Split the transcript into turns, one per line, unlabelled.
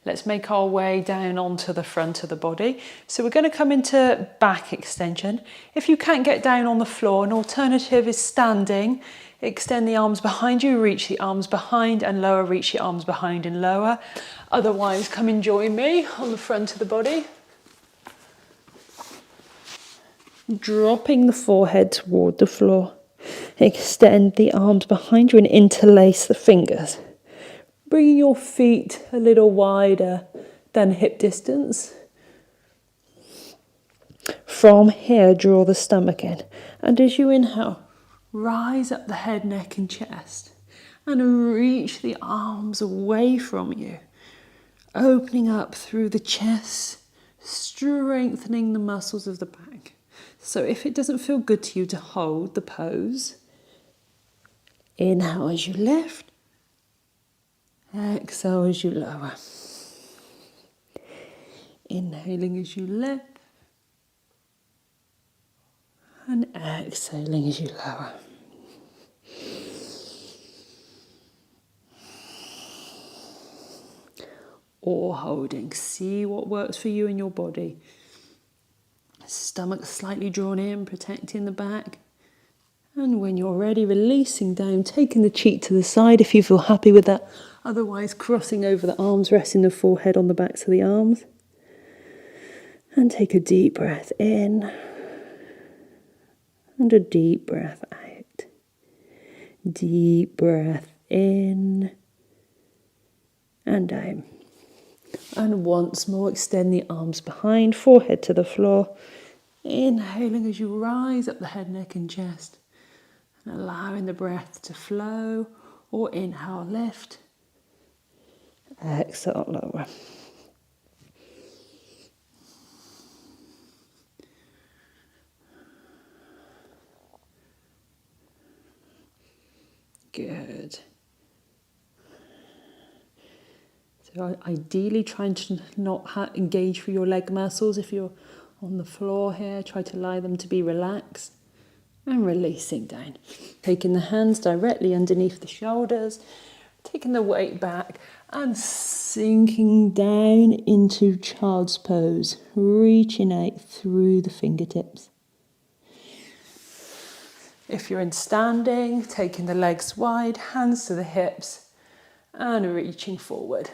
Let's make our way down onto the front of the body. So we're going to come into back extension. If you can't get down on the floor, an alternative is standing. Extend the arms behind you, reach the arms behind and lower, reach the arms behind and lower. Otherwise, come and join me on the front of the body. Dropping the forehead toward the floor. Extend the arms behind you and interlace the fingers. Bringing your feet a little wider than hip distance. From here, draw the stomach in. And as you inhale, rise up the head, neck and chest. And reach the arms away from you. Opening up through the chest, strengthening the muscles of the back. So if it doesn't feel good to you to hold the pose, inhale as you lift, exhale as you lower. Inhaling as you lift, and exhaling as you lower. Or holding. See what works for you in your body. Stomach slightly drawn in, protecting the back. And when you're ready, releasing down, taking the cheek to the side if you feel happy with that. Otherwise, crossing over the arms, resting the forehead on the backs of the arms. And take a deep breath in. And a deep breath out. Deep breath in. And out. And once more, extend the arms behind, forehead to the floor. Inhaling as you rise up the head, neck and chest. And allowing the breath to flow. Or inhale, lift. Exhale, lower. Good. So ideally trying to not engage for your leg muscles. If you're on the floor here, try to allow them to be relaxed. And releasing down. Taking the hands directly underneath the shoulders. Taking the weight back and sinking down into child's pose. Reaching out through the fingertips. If you're in standing, taking the legs wide, hands to the hips and reaching forward.